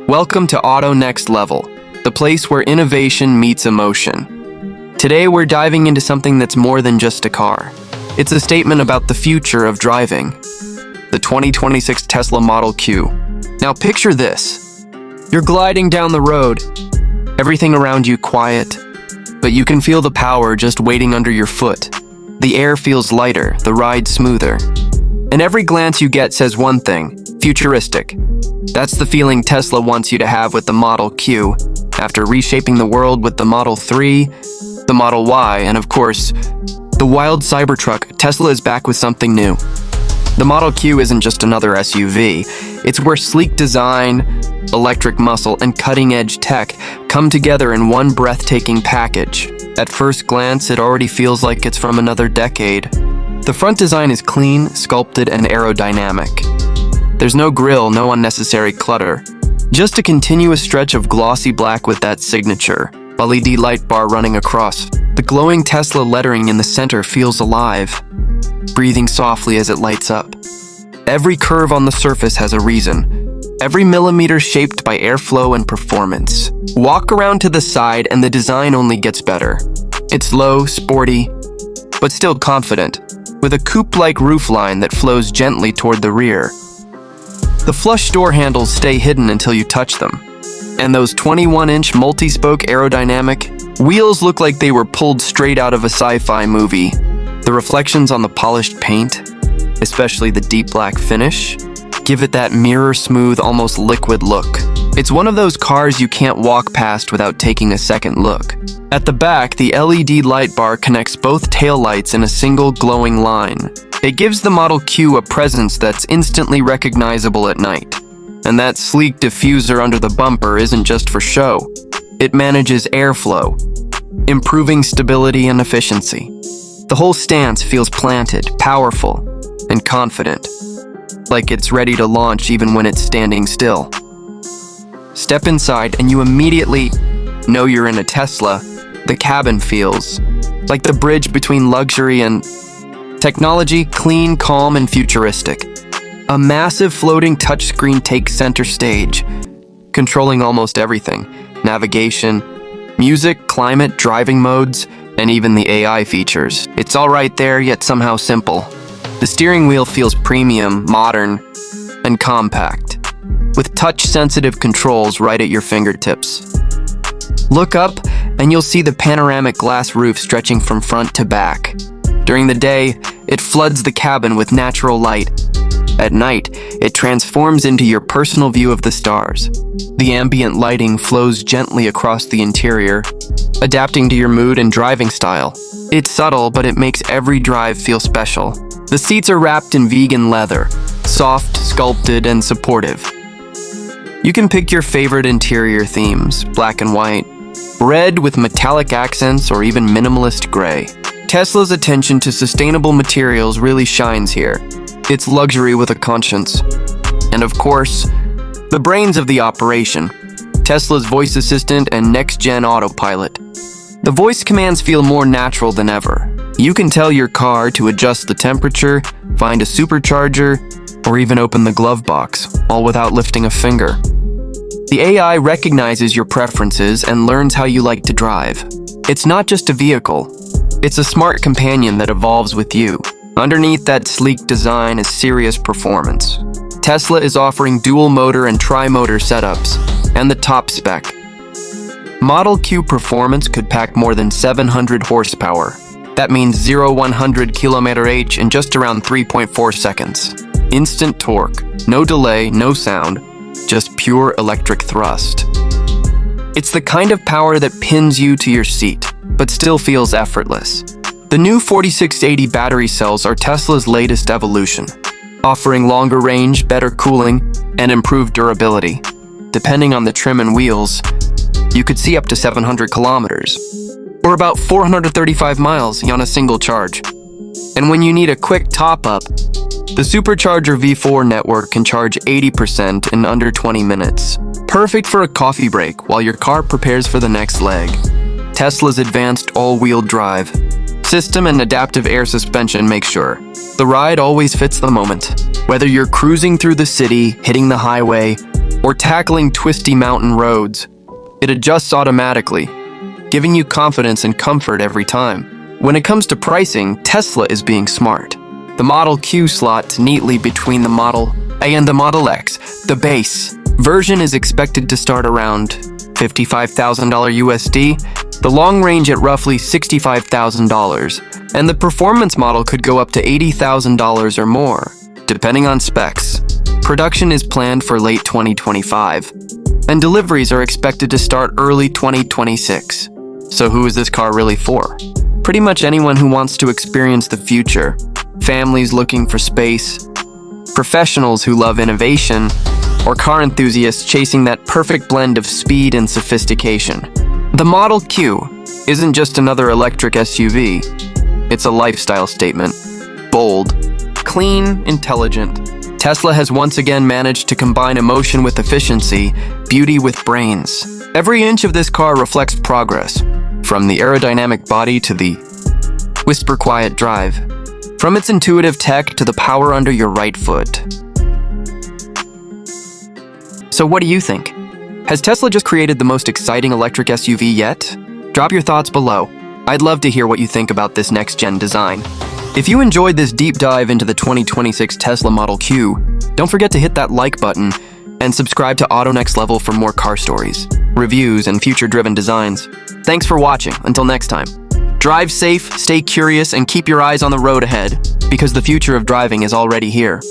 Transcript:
Welcome to Auto Next Level, the place where innovation meets emotion. Today we're diving into something that's more than just a car. It's a statement about the future of driving. The 2026 Tesla Model Q. Now picture this. You're gliding down the road. Everything around you quiet, but you can feel the power just waiting under your foot. The air feels lighter, the ride smoother. And every glance you get says one thing, futuristic. That's the feeling Tesla wants you to have with the Model Q, after reshaping the world with the Model 3, the Model Y, and of course, the wild Cybertruck. Tesla is back with something new. The Model Q isn't just another SUV. It's where sleek design, electric muscle, and cutting-edge tech come together in one breathtaking package. At first glance, it already feels like it's from another decade. The front design is clean, sculpted, and aerodynamic. There's no grille, no unnecessary clutter. Just a continuous stretch of glossy black with that signature LED light bar running across. The glowing Tesla lettering in the center feels alive, breathing softly as it lights up. Every curve on the surface has a reason. Every millimeter shaped by airflow and performance. Walk around to the side and the design only gets better. It's low, sporty, but still confident, with a coupe-like roofline that flows gently toward the rear. The flush door handles stay hidden until you touch them, and those 21-inch multi-spoke aerodynamic wheels look like they were pulled straight out of a sci-fi movie. The reflections on the polished paint, especially the deep black finish, give it that mirror-smooth, almost liquid look. It's one of those cars you can't walk past without taking a second look. At the back, the LED light bar connects both taillights in a single glowing line. It gives the Model Q a presence that's instantly recognizable at night. And that sleek diffuser under the bumper isn't just for show. It manages airflow, improving stability and efficiency. The whole stance feels planted, powerful, and confident, like it's ready to launch even when it's standing still. Step inside and you immediately know you're in a Tesla. The cabin feels like the bridge between luxury and technology, clean, calm, and futuristic. A massive floating touchscreen takes center stage, controlling almost everything: navigation, music, climate, driving modes, and even the AI features. It's all right there, yet somehow simple. The steering wheel feels premium, modern, and compact, with touch-sensitive controls right at your fingertips. Look up, and you'll see the panoramic glass roof stretching from front to back. During the day, it floods the cabin with natural light. At night, it transforms into your personal view of the stars. The ambient lighting flows gently across the interior, adapting to your mood and driving style. It's subtle, but it makes every drive feel special. The seats are wrapped in vegan leather, soft, sculpted, and supportive. You can pick your favorite interior themes: black and white, red with metallic accents, or even minimalist gray. Tesla's attention to sustainable materials really shines here. It's luxury with a conscience. And of course, the brains of the operation, Tesla's voice assistant and next-gen autopilot. The voice commands feel more natural than ever. You can tell your car to adjust the temperature, find a supercharger, or even open the glove box, all without lifting a finger. The AI recognizes your preferences and learns how you like to drive. It's not just a vehicle. It's a smart companion that evolves with you. Underneath that sleek design is serious performance. Tesla is offering dual motor and tri-motor setups, and the top spec. Model Q performance could pack more than 700 horsepower. That means 0-100 km/h in just around 3.4 seconds. Instant torque, no delay, no sound, just pure electric thrust. It's the kind of power that pins you to your seat, but still feels effortless. The new 4680 battery cells are Tesla's latest evolution, offering longer range, better cooling, and improved durability. Depending on the trim and wheels, you could see up to 700 kilometers, or about 435 miles on a single charge. And when you need a quick top-up, the Supercharger V4 network can charge 80% in under 20 minutes. Perfect for a coffee break while your car prepares for the next leg. Tesla's advanced all-wheel drive system and adaptive air suspension make sure the ride always fits the moment. Whether you're cruising through the city, hitting the highway, or tackling twisty mountain roads. It adjusts automatically, giving you confidence and comfort every time. When it comes to pricing, Tesla is being smart. The Model Q slots neatly between the Model A and the Model X. The base version is expected to start around $55,000 USD, the long range at roughly $65,000, and the performance model could go up to $80,000 or more, depending on specs. Production is planned for late 2025, and deliveries are expected to start early 2026. So who is this car really for? Pretty much anyone who wants to experience the future, families looking for space, professionals who love innovation, or car enthusiasts chasing that perfect blend of speed and sophistication. The Model Q isn't just another electric SUV. It's a lifestyle statement. Bold, clean, intelligent. Tesla has once again managed to combine emotion with efficiency, beauty with brains. Every inch of this car reflects progress, from the aerodynamic body to the whisper-quiet drive, from its intuitive tech to the power under your right foot. So what do you think? Has Tesla just created the most exciting electric SUV yet? Drop your thoughts below. I'd love to hear what you think about this next-gen design. If you enjoyed this deep dive into the 2026 Tesla Model Q, don't forget to hit that like button and subscribe to Auto Next Level for more car stories, reviews, and future-driven designs. Thanks for watching. Until next time. Drive safe, stay curious, and keep your eyes on the road ahead, because the future of driving is already here.